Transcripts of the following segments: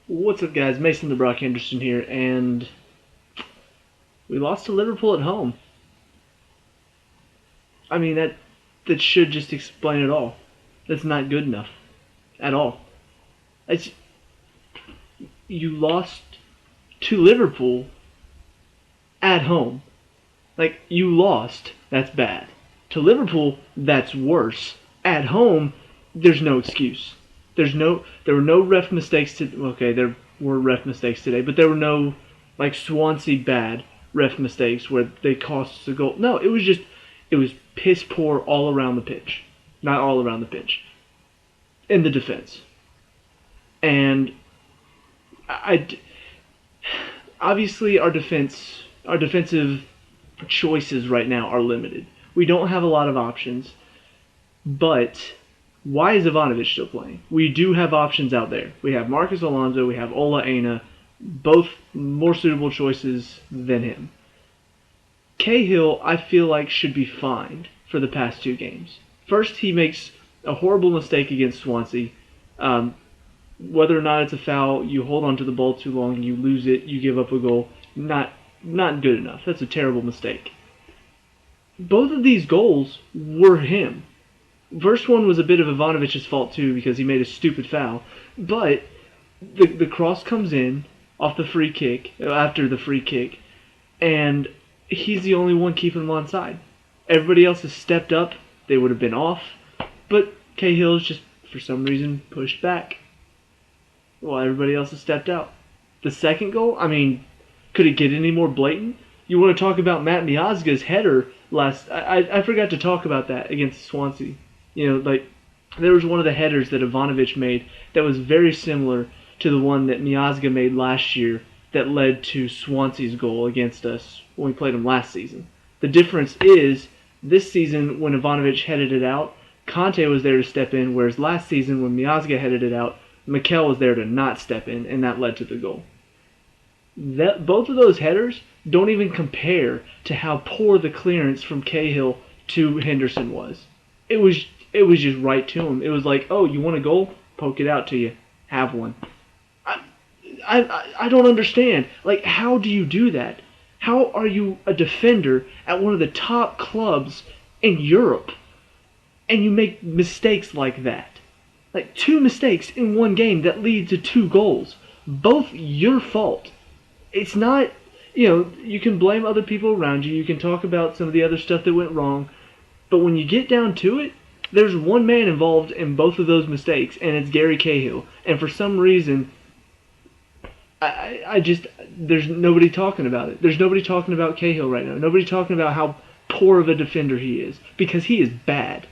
What's up, guys? Mason the Brock Henderson here, and we lost to Liverpool at home. I mean, that should just explain it all. That's not good enough at all. It's, you lost to Liverpool at home. Like, you lost, that's bad. To Liverpool, that's worse. At home, there's no excuse. There were no ref mistakes okay, there were ref mistakes today, but there were no like Swansea bad ref mistakes where they cost us a goal. No, it was piss poor all around the pitch. Not all around the pitch. In the defense. And I obviously our defensive choices right now are limited. We don't have a lot of options, but why is Ivanovic still playing? We do have options out there. We have Marcus Alonso, we have Ola Aina, both more suitable choices than him. Cahill, I feel like, should be fined for the past two games. First, he makes a horrible mistake against Swansea. Whether or not it's a foul, you hold on to the ball too long, you lose it, you give up a goal. Not good enough. That's a terrible mistake. Both of these goals were him. First one was a bit of Ivanovic's fault too because he made a stupid foul, but the cross comes in off the free kick after the free kick, and he's the only one keeping him onside. Everybody else has stepped up; they would have been off, but Cahill's just for some reason pushed back. Well, everybody else has stepped out. The second goal, I mean, could it get any more blatant? You want to talk about Matt Miazga's header last? I forgot to talk about that against Swansea. You know, like, there was one of the headers that Ivanovic made that was very similar to the one that Miazga made last year that led to Swansea's goal against us when we played them last season. The difference is, this season when Ivanovic headed it out, Conte was there to step in, whereas last season when Miazga headed it out, Mikel was there to not step in, and that led to the goal. Both of those headers don't even compare to how poor the clearance from Cahill to Henderson was. It was just right to him. It was like, oh, you want a goal? Poke it out to you. Have one. I don't understand. Like, how do you do that? How are you a defender at one of the top clubs in Europe and you make mistakes like that? Like, two mistakes in one game that lead to two goals. Both your fault. It's not, you can blame other people around you. You can talk about some of the other stuff that went wrong. But when you get down to it, there's one man involved in both of those mistakes, and it's Gary Cahill. And for some reason, there's nobody talking about it. There's nobody talking about Cahill right now. Nobody talking about how poor of a defender he is, because he is bad.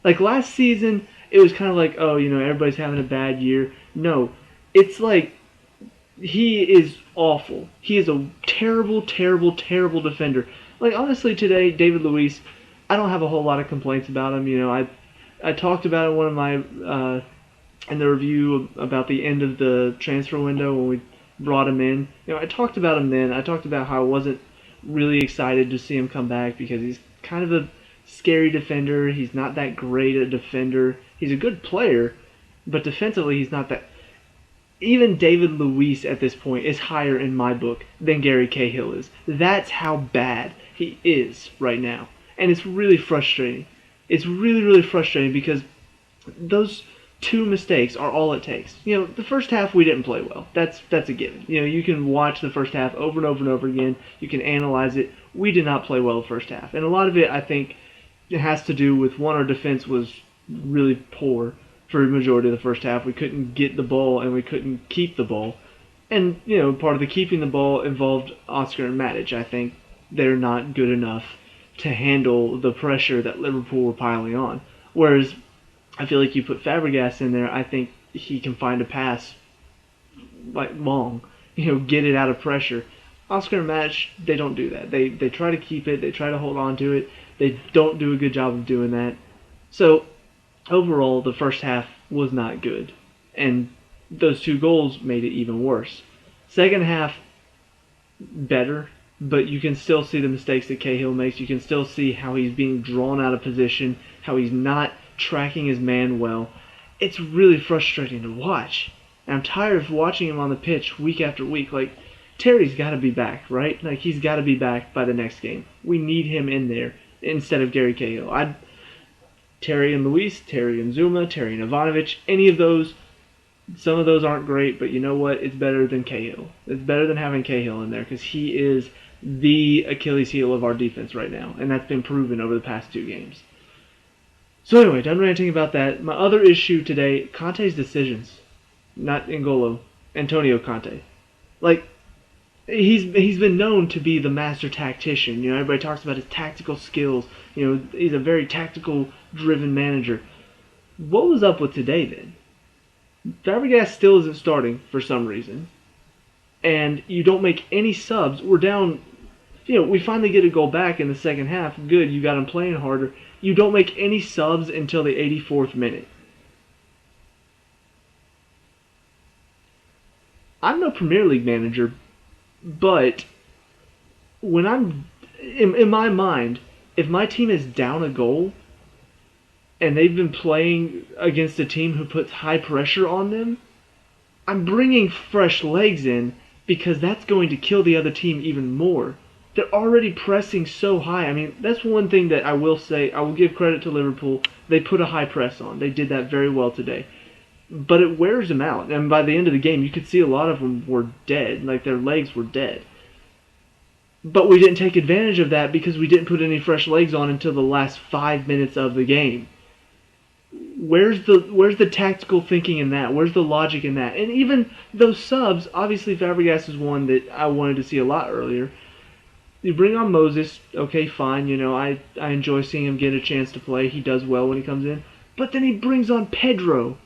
Like, last season, it was kind of like, oh, everybody's having a bad year. No, it's like, he is awful. He is a terrible, terrible, terrible defender. Like, honestly, today, David Luiz, I don't have a whole lot of complaints about him. I talked about it in one of my in the review about the end of the transfer window when we brought him in. I talked about him then. I talked about how I wasn't really excited to see him come back because he's kind of a scary defender. He's not that great a defender. He's a good player, but defensively he's not that. Even David Luiz at this point is higher in my book than Gary Cahill is. That's how bad he is right now. And it's really frustrating. It's really, really frustrating because those two mistakes are all it takes. The first half we didn't play well. That's a given. You can watch the first half over and over and over again. You can analyze it. We did not play well the first half. And a lot of it, I think, it has to do with, one, our defense was really poor for a majority of the first half. We couldn't get the ball and we couldn't keep the ball. And, part of the keeping the ball involved Oscar and Matic. I think they're not good enough to handle the pressure that Liverpool were piling on. Whereas I feel like you put Fabregas in there, I think he can find a pass like long, get it out of pressure. Oscar and Matic, they don't do that. They try to keep it, they try to hold on to it. They don't do a good job of doing that. So overall, the first half was not good, and those two goals made it even worse. Second half, better. But you can still see the mistakes that Cahill makes. You can still see how he's being drawn out of position, how he's not tracking his man well. It's really frustrating to watch. And I'm tired of watching him on the pitch week after week. Like, Terry's got to be back, right? Like, he's got to be back by the next game. We need him in there instead of Gary Cahill. Terry and Luis, Terry and Zuma, Terry and Ivanovic, any of those, some of those aren't great, but you know what? It's better than Cahill. It's better than having Cahill in there because he is the Achilles heel of our defense right now, and that's been proven over the past 2 games. So anyway, done ranting about that. My other issue today, Conte's decisions. Not N'Golo, Antonio Conte. Like, he's been known to be the master tactician. You know, everybody talks about his tactical skills. You know, he's a very tactical driven manager. What was up with today then? Fabregas still isn't starting for some reason. And you don't make any subs. We're down, you know, we finally get a goal back in the second half. Good, you got him playing harder. You don't make any subs until the 84th minute. I'm no Premier League manager, but when I'm in my mind, if my team is down a goal and they've been playing against a team who puts high pressure on them, I'm bringing fresh legs in because that's going to kill the other team even more. They're already pressing so high. I mean, that's one thing that I will say. I will give credit to Liverpool. They put a high press on. They did that very well today. But it wears them out. And by the end of the game, you could see a lot of them were dead. Like, their legs were dead. But we didn't take advantage of that because we didn't put any fresh legs on until the last 5 minutes of the game. Where's the tactical thinking in that? Where's the logic in that? And even those subs, obviously Fabregas is one that I wanted to see a lot earlier. You bring on Moses, okay, fine. You know, I enjoy seeing him get a chance to play. He does well when he comes in. But then he brings on Pedro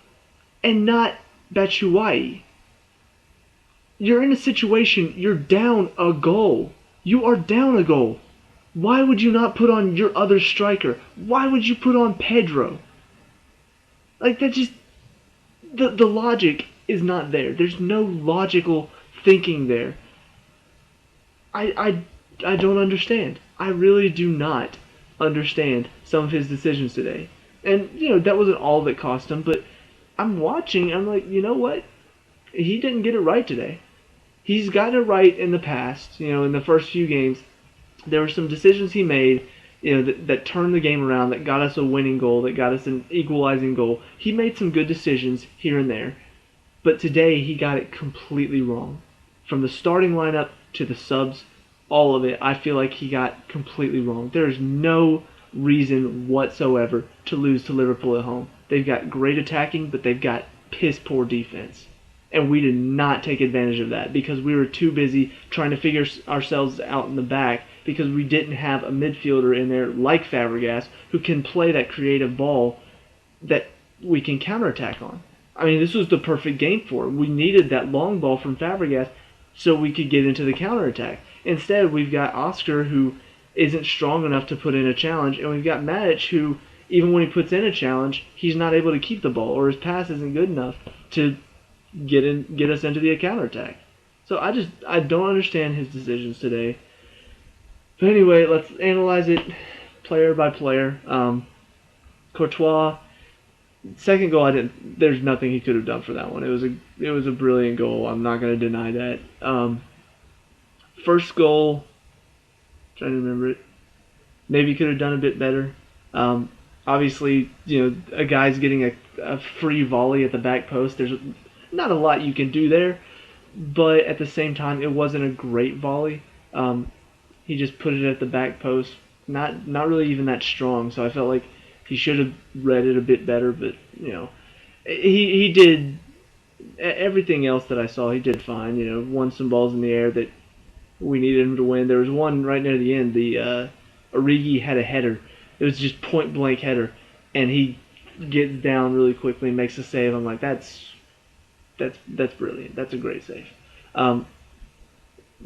and not Batshuayi. You're in a situation, you're down a goal. You are down a goal. Why would you not put on your other striker? Why would you put on Pedro? Like, that just... The logic is not there. There's no logical thinking there. I don't understand. I really do not understand some of his decisions today. And, you know, that wasn't all that cost him, but I'm watching, I'm like, you know what? He didn't get it right today. He's gotten it right in the past, you know, in the first few games. There were some decisions he made, you know, that turned the game around, that got us a winning goal, that got us an equalizing goal. He made some good decisions here and there. But today, he got it completely wrong. From the starting lineup to the subs, all of it, I feel like he got completely wrong. There is no reason whatsoever to lose to Liverpool at home. They've got great attacking, but they've got piss poor defense. And we did not take advantage of that because we were too busy trying to figure ourselves out in the back because we didn't have a midfielder in there like Fabregas who can play that creative ball that we can counterattack on. I mean, this was the perfect game for it. We needed that long ball from Fabregas so we could get into the counterattack. Instead, we've got Oscar who isn't strong enough to put in a challenge, and we've got Matic who, even when he puts in a challenge, he's not able to keep the ball, or his pass isn't good enough to get us into the counterattack. So I don't understand his decisions today. But anyway, let's analyze it player by player. Courtois, second goal, there's nothing he could have done for that one. It was a brilliant goal. I'm not going to deny that. First goal, trying to remember it. Maybe could have done a bit better. Obviously, you know, a guy's getting a free volley at the back post. There's not a lot you can do there, but at the same time, it wasn't a great volley. He just put it at the back post, not really even that strong. So I felt like he should have read it a bit better. But you know, he did everything else that I saw. He did fine. You know, won some balls in the air that we needed him to win. There was one right near the end. The Origi had a header. It was just point blank header, and he gets down really quickly and makes a save. I'm like, that's brilliant. That's a great save.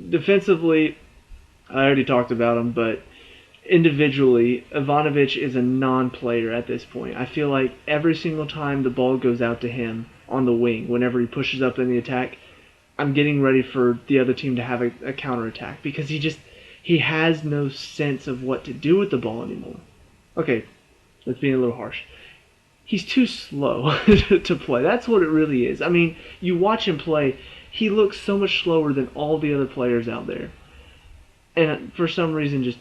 Defensively, I already talked about him, but individually, Ivanovic is a non-player at this point. I feel like every single time the ball goes out to him on the wing, whenever he pushes up in the attack, I'm getting ready for the other team to have a counterattack because he has no sense of what to do with the ball anymore. Okay, that's being a little harsh. he's too slow to play. That's what it really is. I mean, you watch him play, he looks so much slower than all the other players out there. And for some reason, just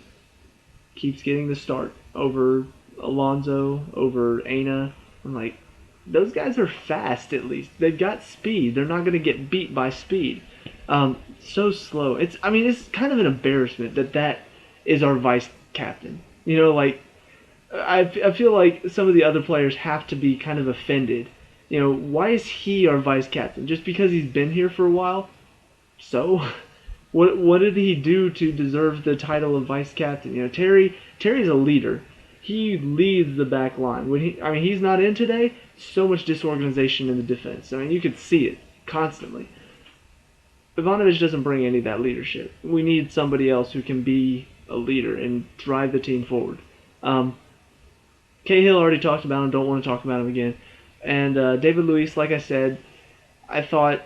keeps getting the start over Alonso, over Aina. I'm like, those guys are fast at least. They've got speed. They're not going to get beat by speed. So slow. It's kind of an embarrassment that is our vice captain. Like I feel like some of the other players have to be kind of offended. Why is he our vice captain? Just because he's been here for a while? So, what did he do to deserve the title of vice captain? Terry's a leader. He leads the back line. He's not in today. So much disorganization in the defense. You could see it constantly. Ivanovic doesn't bring any of that leadership. We need somebody else who can be a leader and drive the team forward. Cahill already talked about him. Don't want to talk about him again. And David Luiz, like I said, I thought,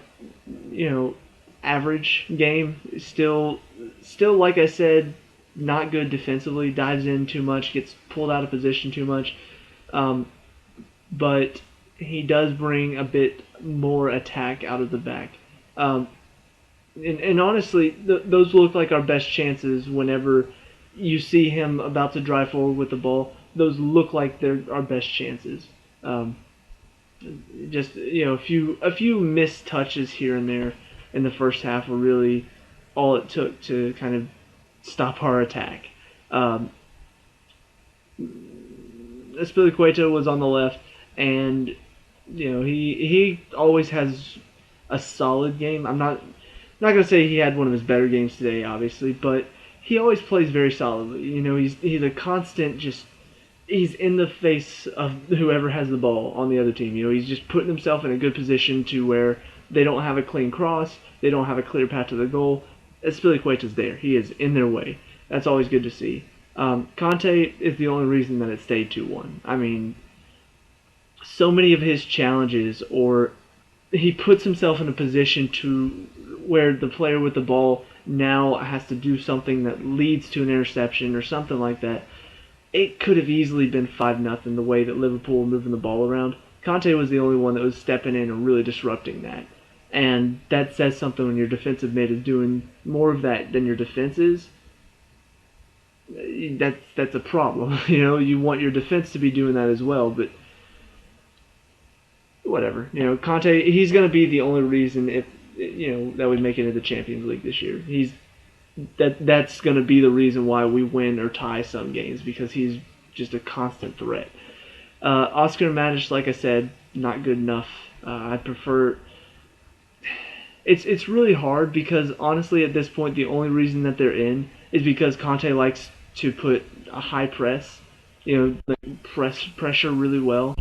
average game. Still, like I said, not good defensively. Dives in too much, gets pulled out of position too much. But he does bring a bit more attack out of the back. And honestly, those look like our best chances whenever you see him about to drive forward with the ball. Those look like they're our best chances. Just a few missed touches here and there in the first half were really all it took to kind of stop our attack. Espilicueta was on the left, and he always has a solid game. I'm not gonna say he had one of his better games today, obviously, but he always plays very solidly. He's a constant he's in the face of whoever has the ball on the other team. He's just putting himself in a good position to where they don't have a clean cross, they don't have a clear path to the goal. Spilicueta's there. He is in their way. That's always good to see. Conte is the only reason that it stayed 2-1. So many of his challenges, or he puts himself in a position to where the player with the ball now has to do something that leads to an interception or something like that. It could have easily been 5-0 the way that Liverpool were moving the ball around. Conte was the only one that was stepping in and really disrupting that. And that says something when your defensive mid is doing more of that than your defense is. That's a problem. You want your defense to be doing that as well, but whatever. Conte, he's going to be the only reason that we make it into the Champions League this year. That's going to be the reason why we win or tie some games, because he's just a constant threat. Oscar and Matic, like I said, not good enough. I prefer. It's really hard because honestly, at this point, the only reason that they're in is because Conte likes to put a high press, pressure really well.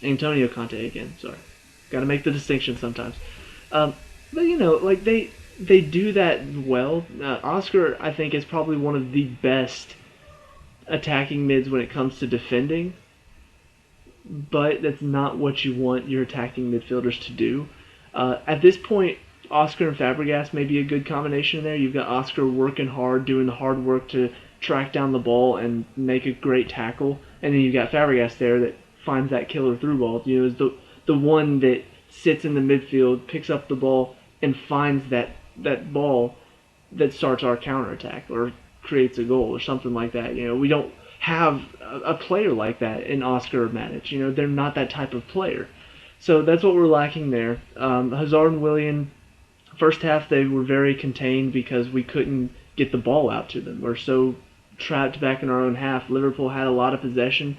Antonio Conte again. Sorry, got to make the distinction sometimes. But they do that well. Oscar, I think, is probably one of the best attacking mids when it comes to defending, but that's not what you want your attacking midfielders to do. At this point, Oscar and Fabregas may be a good combination there. You've got Oscar working hard, doing the hard work to track down the ball and make a great tackle, and then you've got Fabregas there that finds that killer through ball. Is the one that sits in the midfield, picks up the ball, and finds that ball that starts our counterattack or creates a goal or something like that. We don't have a player like that in Oscar or Matic. They're not that type of player. So that's what we're lacking there. Hazard and Willian, first half they were very contained because we couldn't get the ball out to them. We're so trapped back in our own half. Liverpool had a lot of possession,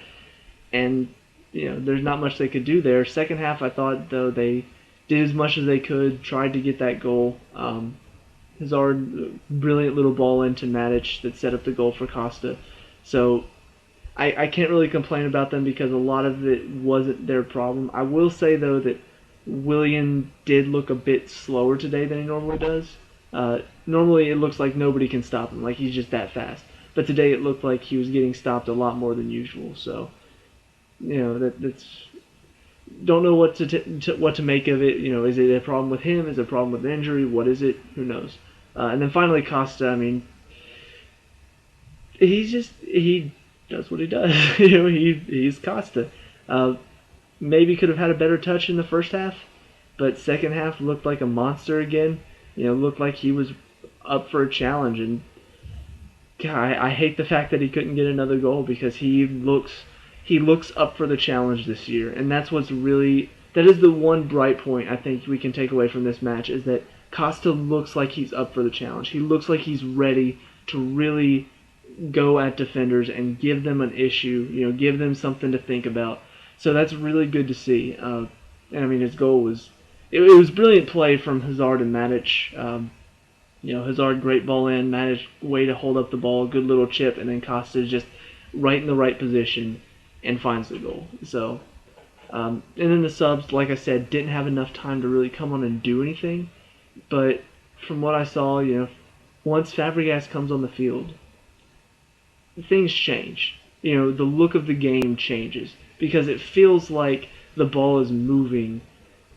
and there's not much they could do there. Second half, I thought, though, they did as much as they could, tried to get that goal. Hazard, brilliant little ball into Matic that set up the goal for Costa. So I can't really complain about them because a lot of it wasn't their problem. I will say, though, that Willian did look a bit slower today than he normally does. Normally it looks like nobody can stop him, like he's just that fast. But today it looked like he was getting stopped a lot more than usual. So, that's don't know what to make of it. Is it a problem with him? Is it a problem with the injury? What is it? Who knows? And then finally Costa. He does what he does. He's Costa. Uh, Maybe could have had a better touch in the first half, but second half looked like a monster again. Looked like he was up for a challenge, and God, I hate the fact that he couldn't get another goal because he looks up for the challenge this year, and that is the one bright point I think we can take away from this match is that Costa looks like he's up for the challenge. He looks like he's ready to really go at defenders and give them an issue, give them something to think about. So that's really good to see. And I mean, his goal was brilliant play from Hazard and Matic. Hazard great ball in, Matic way to hold up the ball, good little chip, and then Costa just right in the right position and finds the goal. So, and then the subs, like I said, didn't have enough time to really come on and do anything. But from what I saw, once Fabregas comes on the field, things change. The look of the game changes because it feels like the ball is moving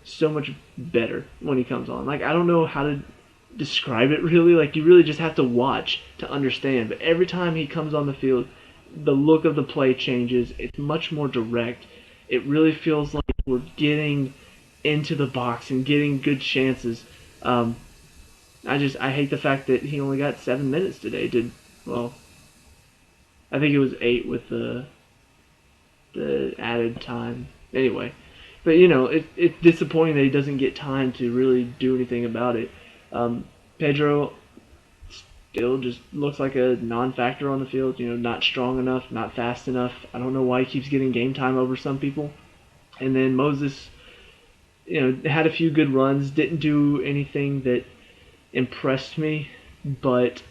so much better when he comes on. Like, I don't know how to describe it really. Like, you really just have to watch to understand. But every time he comes on the field, the look of the play changes. It's much more direct. It really feels like we're getting into the box and getting good chances. I hate the fact that he only got 7 minutes today. I think it was 8 with the added time. Anyway, but it's disappointing that he doesn't get time to really do anything about it. Pedro still just looks like a non-factor on the field. Not strong enough, not fast enough. I don't know why he keeps getting game time over some people. And then Moses, had a few good runs, didn't do anything that impressed me, but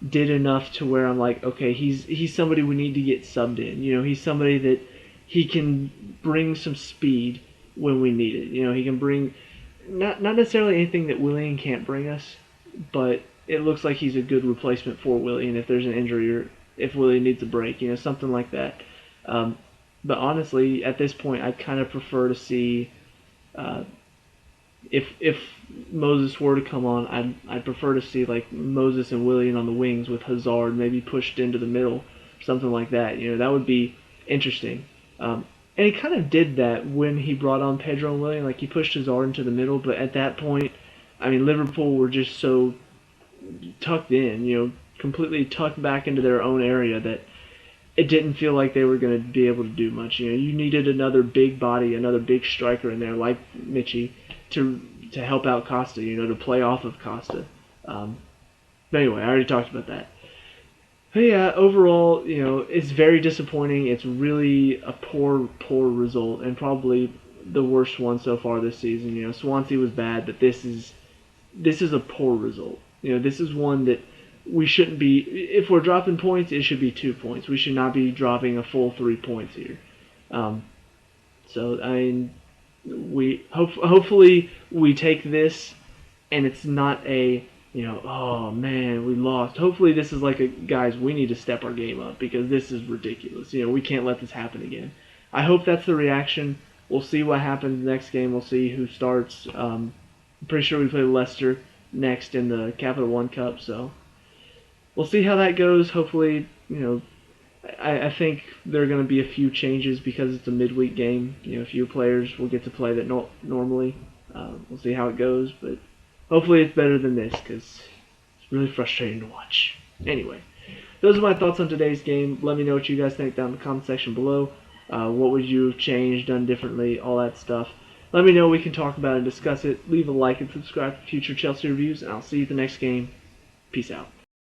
did enough to where I'm like, okay, he's somebody we need to get subbed in. He's somebody that he can bring some speed when we need it. He can bring not necessarily anything that Willian can't bring us, but it looks like he's a good replacement for Willian if there's an injury or if Willian needs a break, something like that. But honestly, at this point, I'd kind of prefer to see if Moses were to come on, I'd prefer to see like Moses and Willian on the wings with Hazard maybe pushed into the middle, something like that. That would be interesting. And he kind of did that when he brought on Pedro and Willian. Like, he pushed Hazard into the middle, but at that point, I mean, Liverpool were just so tucked in, completely tucked back into their own area that it didn't feel like they were going to be able to do much. You needed another big body, another big striker in there like Michy to help out Costa, to play off of Costa. But anyway, I already talked about that. But yeah, overall, it's very disappointing. It's really a poor result, and probably the worst one so far this season. Swansea was bad, but this is a poor result. This is one that we shouldn't be. If we're dropping points, it should be 2 points. We should not be dropping a full 3 points here. So I mean, hopefully we take this, and it's not a oh man, we lost. Hopefully this is like guys, we need to step our game up because this is ridiculous. We can't let this happen again. I hope that's the reaction. We'll see what happens next game. We'll see who starts. I'm pretty sure we play Leicester next in the Capital One Cup, so we'll see how that goes. Hopefully, I think there are going to be a few changes because it's a midweek game. A few players will get to play that normally. We'll see how it goes, but hopefully it's better than this because it's really frustrating to watch. Anyway, those are my thoughts on today's game. Let me know what you guys think down in the comment section below. What would you have changed, done differently, all that stuff. Let me know. We can talk about it and discuss it. Leave a like and subscribe for future Chelsea reviews, and I'll see you at the next game. Peace out.